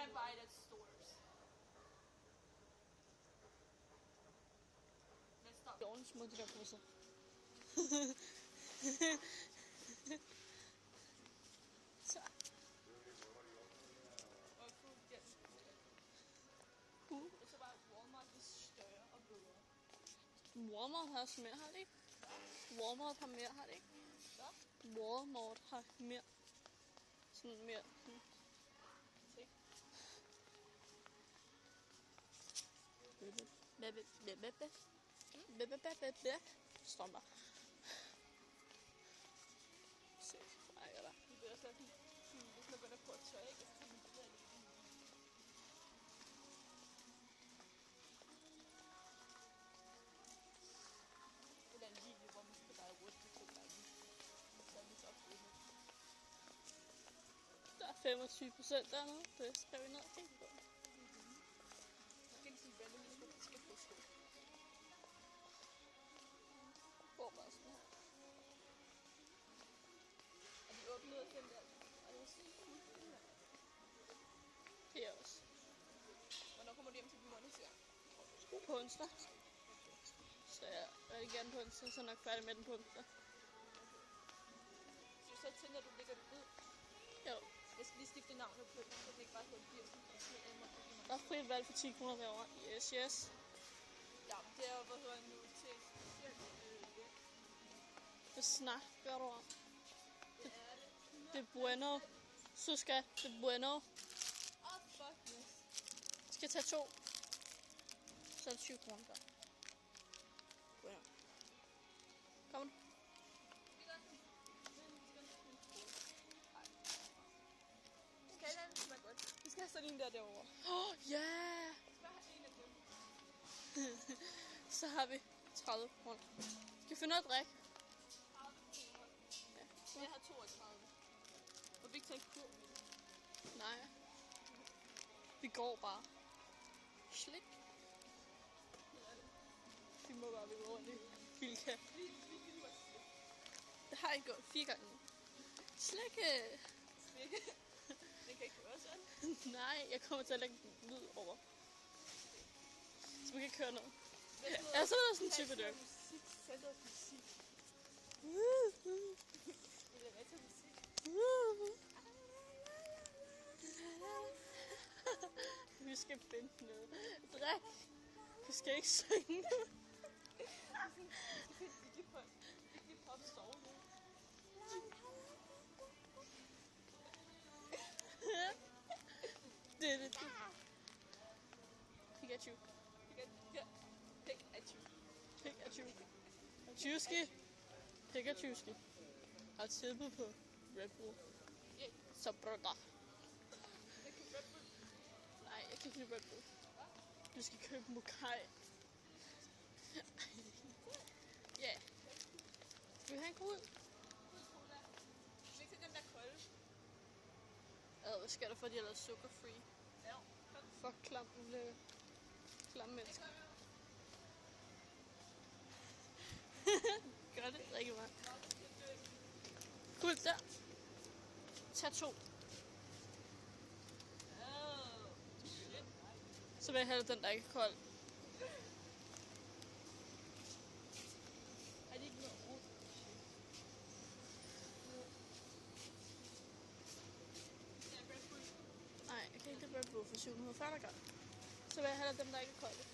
can't buy it at stores. Let's stop. Det er ordentligt små, de der busser. Så. Og cool, ja. Cool. Og så bare Walmart er større og bedre. Walmart har også mere, har det ikke? Walmart har mere, har det ikke? Hvad? Walmart har mere. Sådan mere. Se. Stop der. Se, ej, der. Det bliver sådan, hvis man går der på et tøj, ikke? Og så kan man blive lidt. Eller en video, hvor man skal bare ryste 2 gange. Så er det så opstået. Der er 25% dernede. Det skal vi ned og kigge på. Jeg kan ikke sige, hvad det skal forstå. Hvor bare sådan her. Og de åbnede den der. Og det er så cool. Her også. Hvornår kommer du hjem til Bimoni, siger jeg? På onsdag. Så jeg er gerne på onsdag, så er jeg nok færdig med den på onsdag. Så du så til, når du lægger det ud? Jo. Jeg skal lige skifte navnet på det, så det ikke bare hedder Birsen. Der er frit valg for 10 kroner derovre. Yes, yes. Ja, det er jo, hvad hedder nu, til specielt Hvad snakker du om? det er det. Det er bueno. Så skal det er bueno. Fuck yes. Skal jeg tage 2? Så er det 20 kroner der. Bueno. Kom nu. Skal jeg lade den smage godt? Vi skal have sådan en der derovre. Ja! Vi skal have en af dem. Så har vi 30 kroner. Skal vi finde noget at drikke? 30 kroner. Ja. Jeg har 32. Og vi ikke tage kur med det. Nej. Vi går bare. Slik. Vi må bare gå rundt i Bilka. Det har jeg gjort 4 gange nu. Slikke! Slikke. Den kan ikke høre sådan. Nej, jeg kommer til at lægge den lyd over. Så man kan ikke høre noget. Ja, så er der sådan en type der. Musik. Sæt noget musik. Eller hvad til musik? Vi skal finde noget. Drik! Vi skal ikke synge nu. Ikke pop sove nu. Det er det. Pikachu. Pikachu. Pikachu. Tjuski. Pikachuski. Har tilbud på Red Bull. Yeah. Så brødder. Jeg kan Red Bull. Nej, jeg kan ikke lide Red Bull. Du skal købe Mokai. Ja. Vil du have en cola? Cola. Vil ikke se den der kolde? Hvad skal der for, de har lavet sukkerfree? Ja. Fuck, klam mennesker. Gør det rigtig meget. Cool, der. Tag 2. Så vil jeg have den, der ikke er kold. Er det ikke noget ord? Nej, jeg kan ikke lide Red Bull for 740 gram. Så vil jeg have dem, der ikke er kolde.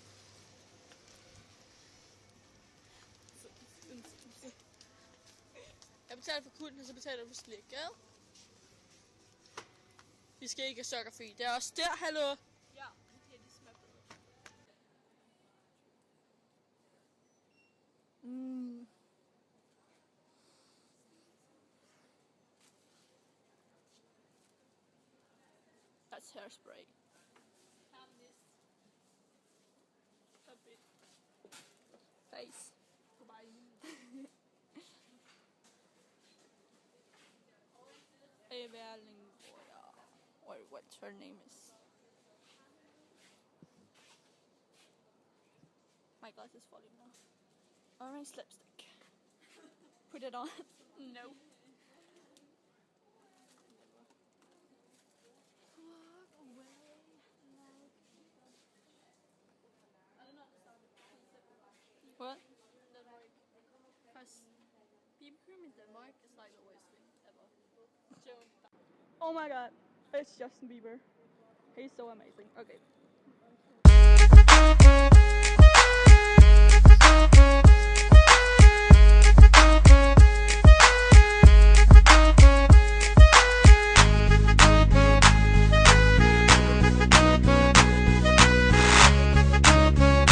Jeg betaler for kulden, og så betaler du for slik, ja? Vi skal ikke have sukkerfri. Det er også der, hallo! Ja, det de smager bedre. That's hairspray. Harmless. Så bit. Face. Goodbye. Everlingboya. Or what her name is. My glass is falling now. Orange lipstick. Put it on. No. Walk away. What? Danmark. Faktisk, BB-cream in Denmark is like the worst thing ever. So, Oh my god, it's Justin Bieber. He's so amazing. Okay.